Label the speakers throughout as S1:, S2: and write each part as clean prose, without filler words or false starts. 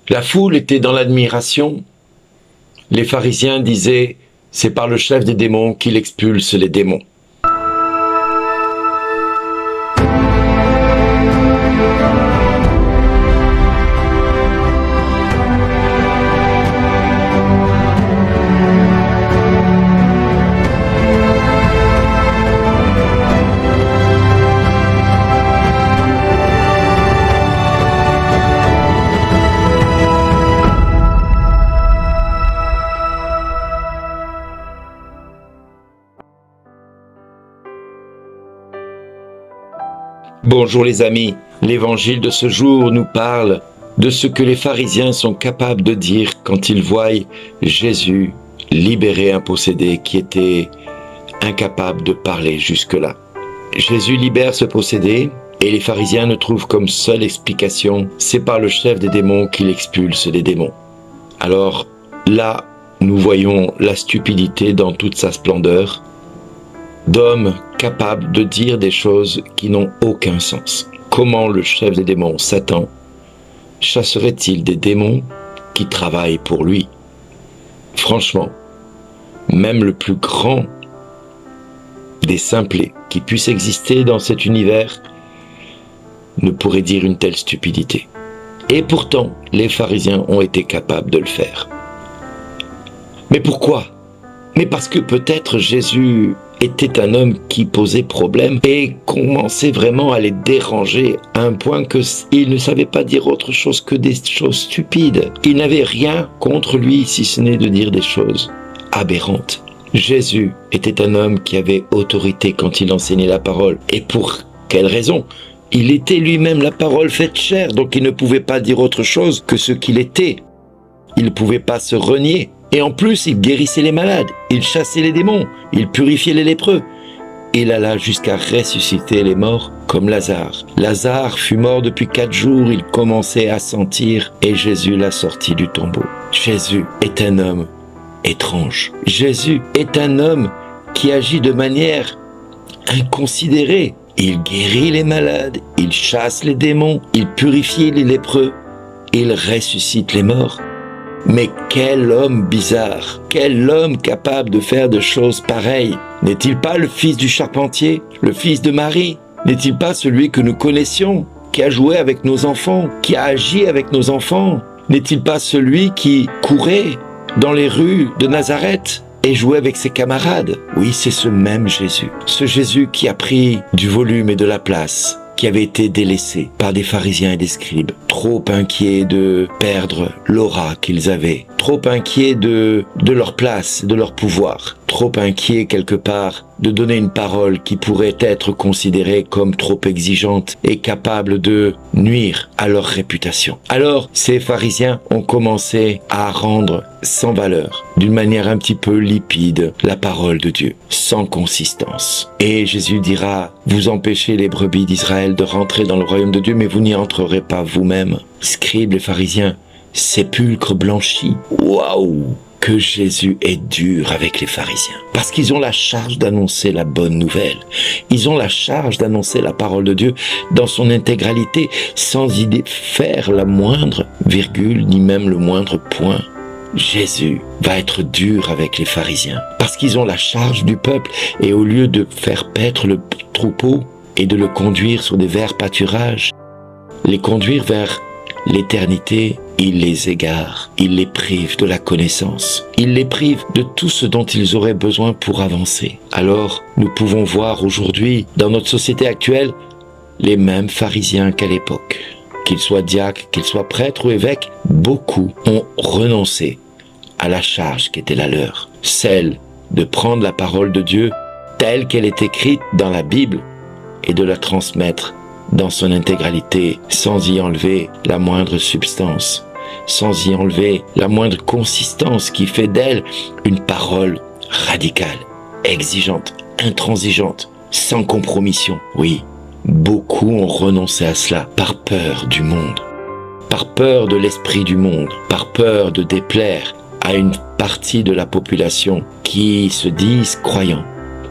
S1: La foule était dans l'admiration. Les pharisiens disaient « C'est par le chef des démons qu'il expulse les démons ». Bonjour les amis, l'évangile de ce jour nous parle de ce que les pharisiens sont capables de dire quand ils voient Jésus libérer un possédé qui était incapable de parler jusque-là. Jésus libère ce possédé et les pharisiens ne trouvent comme seule explication « c'est par le chef des démons qu'il expulse les démons ». Alors là, nous voyons la stupidité dans toute sa splendeur, d'hommes capables de dire des choses qui n'ont aucun sens. Comment le chef des démons, Satan, chasserait-il des démons qui travaillent pour lui? Franchement, même le plus grand des simplets qui puisse exister dans cet univers ne pourrait dire une telle stupidité. Et pourtant, les pharisiens ont été capables de le faire. Mais pourquoi? Mais parce que peut-être Jésus était un homme qui posait problème et commençait vraiment à les déranger à un point qu'il ne savait pas dire autre chose que des choses stupides. Il n'avait rien contre lui si ce n'est de dire des choses aberrantes. Jésus était un homme qui avait autorité quand il enseignait la parole. Et pour quelle raison? Il était lui-même la parole faite chair, donc il ne pouvait pas dire autre chose que ce qu'il était. Il ne pouvait pas se renier. Et en plus, il guérissait les malades, il chassait les démons, il purifiait les lépreux. Il alla jusqu'à ressusciter les morts comme Lazare. Lazare fut mort depuis 4 jours, il commençait à sentir et Jésus l'a sorti du tombeau. Jésus est un homme étrange. Jésus est un homme qui agit de manière inconsidérée. Il guérit les malades, il chasse les démons, il purifie les lépreux, il ressuscite les morts. Mais quel homme bizarre, quel homme capable de faire des choses pareilles. N'est-il pas le fils du charpentier, le fils de Marie? N'est-il pas celui que nous connaissions, qui a joué avec nos enfants, qui a agi avec nos enfants? N'est-il pas celui qui courait dans les rues de Nazareth et jouait avec ses camarades? Oui, c'est ce même Jésus. Ce Jésus qui a pris du volume et de la place, qui avait été délaissé par des pharisiens et des scribes, trop inquiets de perdre l'aura qu'ils avaient, trop inquiets de leur place, de leur pouvoir, trop inquiets quelque part de donner une parole qui pourrait être considérée comme trop exigeante et capable de nuire à leur réputation. Alors, ces pharisiens ont commencé à rendre sans valeur, d'une manière un petit peu limpide, la parole de Dieu, sans consistance. Et Jésus dira, vous empêchez les brebis d'Israël de rentrer dans le royaume de Dieu, mais vous n'y entrerez pas vous-même. Scribes, les pharisiens, sépulcre blanchi. Waouh! Que Jésus est dur avec les pharisiens. Parce qu'ils ont la charge d'annoncer la bonne nouvelle. Ils ont la charge d'annoncer la parole de Dieu dans son intégralité, sans y faire la moindre virgule, ni même le moindre point. Jésus va être dur avec les pharisiens. Parce qu'ils ont la charge du peuple et au lieu de faire paître le troupeau et de le conduire sur des verts pâturages, les conduire vers l'éternité, il les égare, il les prive de la connaissance, il les prive de tout ce dont ils auraient besoin pour avancer. Alors, nous pouvons voir aujourd'hui, dans notre société actuelle, les mêmes pharisiens qu'à l'époque. Qu'ils soient diacres, qu'ils soient prêtres ou évêques, beaucoup ont renoncé à la charge qui était la leur, celle de prendre la parole de Dieu telle qu'elle est écrite dans la Bible et de la transmettre dans son intégralité, sans y enlever la moindre substance, sans y enlever la moindre consistance qui fait d'elle une parole radicale, exigeante, intransigeante, sans compromission. Oui, beaucoup ont renoncé à cela par peur du monde, par peur de l'esprit du monde, par peur de déplaire à une partie de la population qui se disent croyants,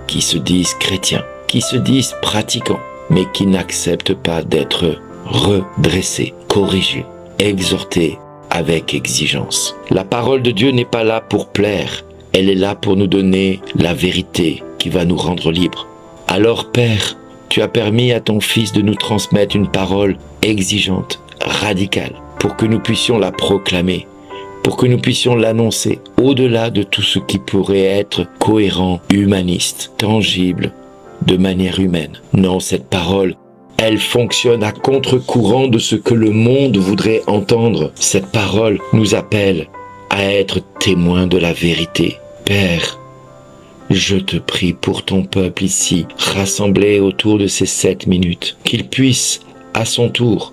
S1: qui se disent chrétiens, qui se disent pratiquants, mais qui n'acceptent pas d'être redressés, corrigés, exhortés avec exigence. La parole de Dieu n'est pas là pour plaire, elle est là pour nous donner la vérité qui va nous rendre libres. Alors Père, tu as permis à ton Fils de nous transmettre une parole exigeante, radicale, pour que nous puissions la proclamer, pour que nous puissions l'annoncer au-delà de tout ce qui pourrait être cohérent, humaniste, tangible, de manière humaine. Non, cette parole, elle fonctionne à contre-courant de ce que le monde voudrait entendre. Cette parole nous appelle à être témoins de la vérité. Père, je te prie pour ton peuple ici, rassemblé autour de ces 7 minutes, qu'il puisse, à son tour,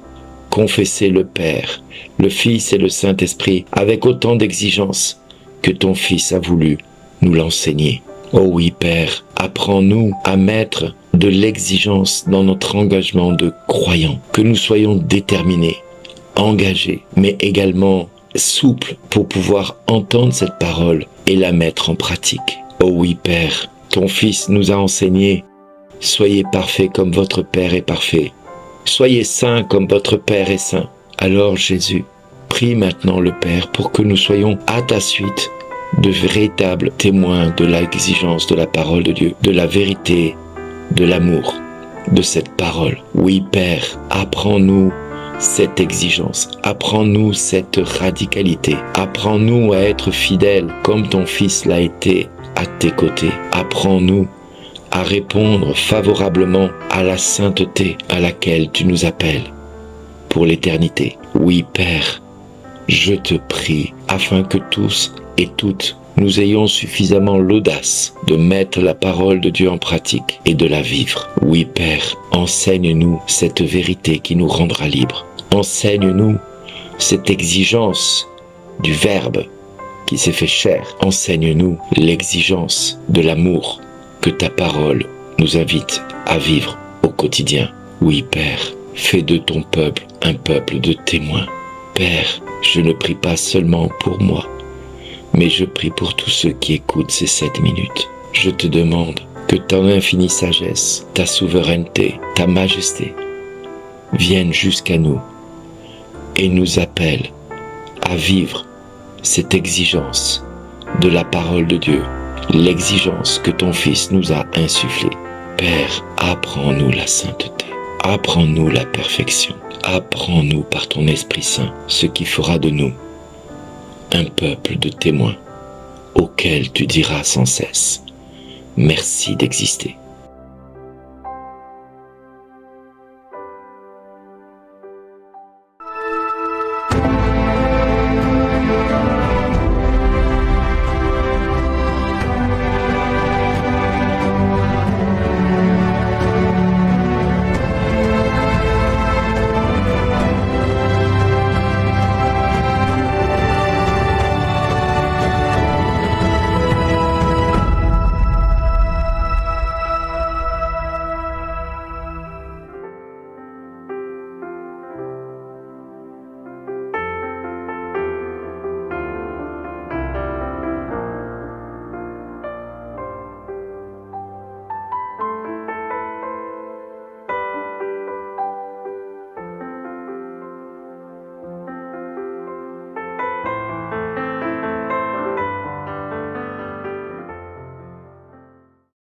S1: confesser le Père, le Fils et le Saint-Esprit avec autant d'exigence que ton Fils a voulu nous l'enseigner. Oh oui, Père, apprends-nous à mettre de l'exigence dans notre engagement de croyants, que nous soyons déterminés, engagés, mais également souples pour pouvoir entendre cette parole et la mettre en pratique. Oh oui, Père, ton Fils nous a enseigné, soyez parfaits comme votre Père est parfait. Soyez saints comme votre Père est saint. Alors Jésus, prie maintenant le Père pour que nous soyons à ta suite de véritables témoins de l'exigence de la parole de Dieu, de la vérité, de l'amour, de cette parole. Oui Père, apprends-nous cette exigence, apprends-nous cette radicalité, apprends-nous à être fidèles comme ton Fils l'a été à tes côtés. Apprends-nous à répondre favorablement à la sainteté à laquelle tu nous appelles pour l'éternité. Oui, Père, je te prie afin que tous et toutes nous ayons suffisamment l'audace de mettre la parole de Dieu en pratique et de la vivre. Oui, Père, enseigne-nous cette vérité qui nous rendra libres. Enseigne-nous cette exigence du Verbe qui s'est fait chair. Enseigne-nous l'exigence de l'amour que ta parole nous invite à vivre au quotidien. Oui, Père, fais de ton peuple un peuple de témoins. Père, je ne prie pas seulement pour moi, mais je prie pour tous ceux qui écoutent ces 7 minutes. Je te demande que ton infinie sagesse, ta souveraineté, ta majesté viennent jusqu'à nous et nous appellent à vivre cette exigence de la parole de Dieu, l'exigence que ton Fils nous a insufflée. Père, apprends-nous la sainteté, apprends-nous la perfection, apprends-nous par ton Esprit Saint ce qui fera de nous un peuple de témoins auquel tu diras sans cesse « Merci d'exister ».